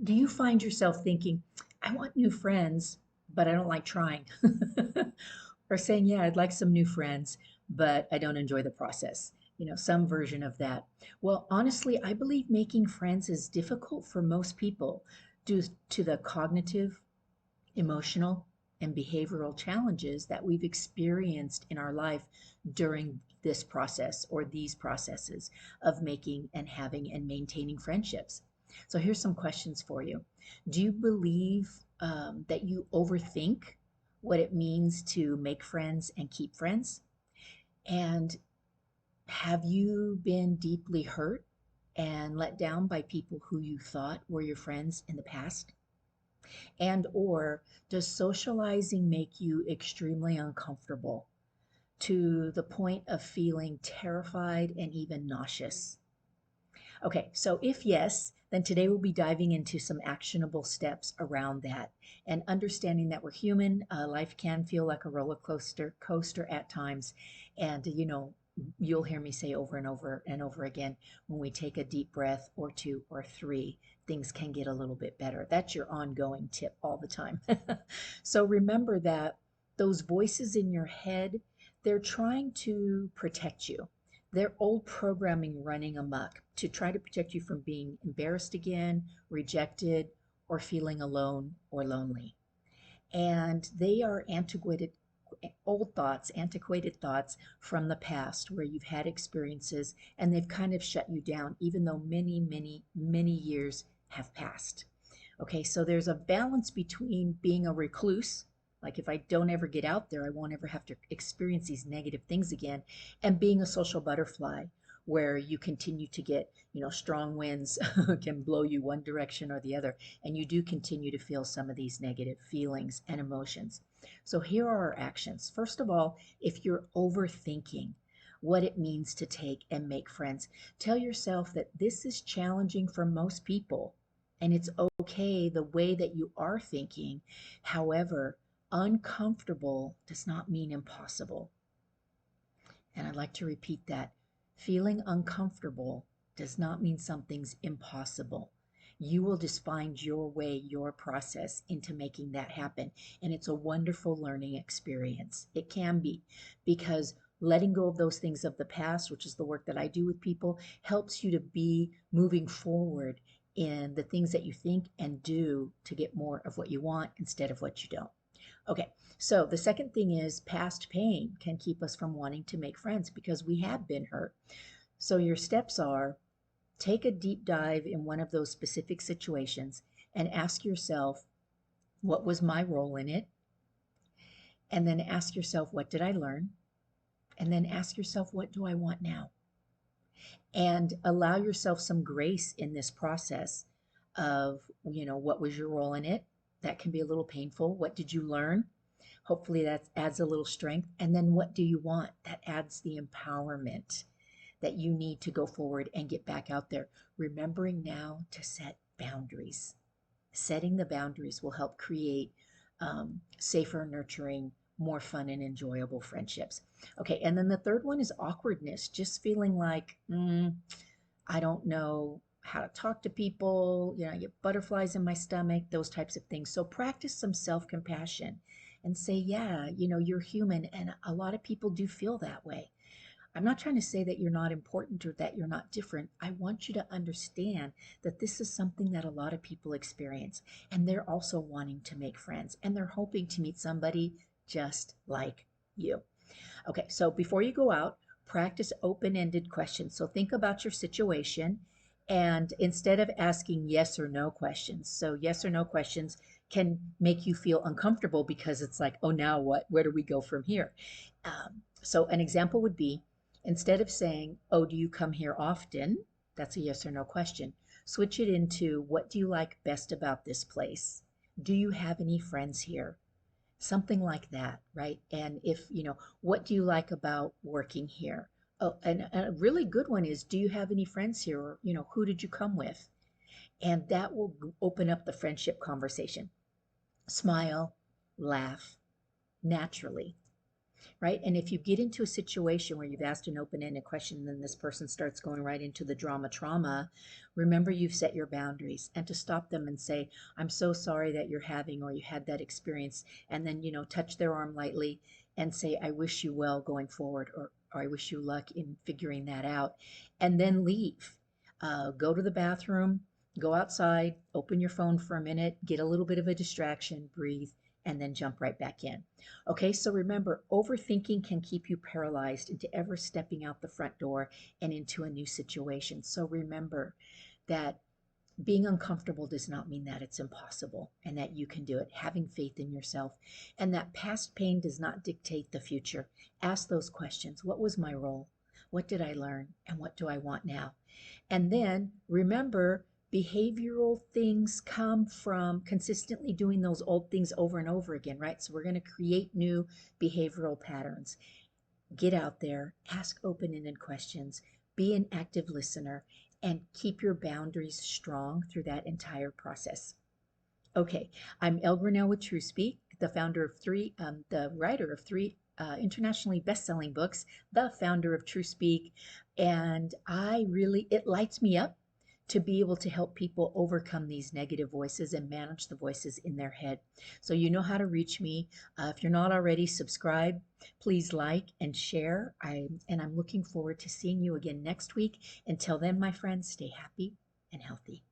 Do you find yourself thinking, I want new friends, but I don't like trying? Or saying, yeah, I'd like some new friends, but I don't enjoy the process. Some version of that. Well, honestly, I believe making friends is difficult for most people due to the cognitive, emotional, and behavioral challenges that we've experienced in our life during this process or these processes of making and having and maintaining friendships. So, here's some questions for you. Do you believe that you overthink what it means to make friends and keep friends? And have you been deeply hurt and let down by people who you thought were your friends in the past? And or does socializing make you extremely uncomfortable to the point of feeling terrified and even nauseous? Okay, so if yes, then today we'll be diving into some actionable steps around that and understanding that we're human. Life can feel like a roller coaster at times. And, you'll hear me say over and over and over again, when we take a deep breath or two or three, things can get a little bit better. That's your ongoing tip all the time. So remember that those voices in your head, they're trying to protect you. Their old programming running amok to try to protect you from being embarrassed again, rejected, or feeling alone or lonely. And they are antiquated thoughts from the past where you've had experiences and they've kind of shut you down, even though many, many, many years have passed. Okay, so there's a balance between being a recluse, like if I don't ever get out there, I won't ever have to experience these negative things again, and being a social butterfly, where you continue to get, strong winds can blow you one direction or the other, and you do continue to feel some of these negative feelings and emotions. So here are our actions. First of all, if you're overthinking what it means to take and make friends, tell yourself that this is challenging for most people and it's okay the way that you are thinking. However, uncomfortable does not mean impossible. And I'd like to repeat that. Feeling uncomfortable does not mean something's impossible. You will just find your way, your process into making that happen. And it's a wonderful learning experience. It can be, because letting go of those things of the past, which is the work that I do with people, helps you to be moving forward in the things that you think and do to get more of what you want instead of what you don't. Okay, so the second thing is past pain can keep us from wanting to make friends because we have been hurt. So your steps are: take a deep dive in one of those specific situations and ask yourself, what was my role in it? And then ask yourself, what did I learn? And then ask yourself, what do I want now? And allow yourself some grace in this process of, what was your role in it? That can be a little painful. What did you learn? Hopefully that adds a little strength. And then what do you want? That adds the empowerment that you need to go forward and get back out there. Remembering now to set boundaries. Setting the boundaries will help create safer, nurturing, more fun and enjoyable friendships. Okay, and then the third one is awkwardness, just feeling like, I don't know how to talk to people, I get butterflies in my stomach, those types of things. So practice some self compassion and say, yeah, you're human, and a lot of people do feel that way. I'm not trying to say that you're not important or that you're not different. I want you to understand that this is something that a lot of people experience, and they're also wanting to make friends, and they're hoping to meet somebody just like you. Okay, so before you go out, practice open ended questions. So think about your situation, and instead of asking yes or no questions, so yes or no questions can make you feel uncomfortable because it's like, oh, now what? Where do we go from here? So an example would be, instead of saying, oh, do you come here often? That's a yes or no question. Switch it into, what do you like best about this place? Do you have any friends here? Something like that, right? And if, what do you like about working here? Oh, and a really good one is, do you have any friends here? Or, who did you come with? And that will open up the friendship conversation. Smile, laugh naturally. right? And if you get into a situation where you've asked an open-ended question and then this person starts going right into the drama trauma, remember you've set your boundaries, and to stop them and say, I'm so sorry that you're having or you had that experience, and then, touch their arm lightly and say, I wish you well going forward, or I wish you luck in figuring that out, and then leave. Go to the bathroom, go outside, open your phone for a minute, get a little bit of a distraction, breathe, and then jump right back in. Okay, so remember, overthinking can keep you paralyzed into ever stepping out the front door and into a new situation. So remember that being uncomfortable does not mean that it's impossible and that you can do it. Having faith in yourself, and that past pain does not dictate the future. Ask those questions. What was my role? What did I learn? And what do I want now? And then remember, behavioral things come from consistently doing those old things over and over again, right? So we're going to create new behavioral patterns. Get out there, ask open-ended questions, be an active listener, and keep your boundaries strong through that entire process. Okay, I'm El Graniel with Truespeak, the founder of the writer of three internationally best-selling books, the founder of Truespeak, and it lights me up to be able to help people overcome these negative voices and manage the voices in their head. So you know how to reach me. If you're not already, subscribe. Please like and share. I'm looking forward to seeing you again next week. Until then, my friends, stay happy and healthy.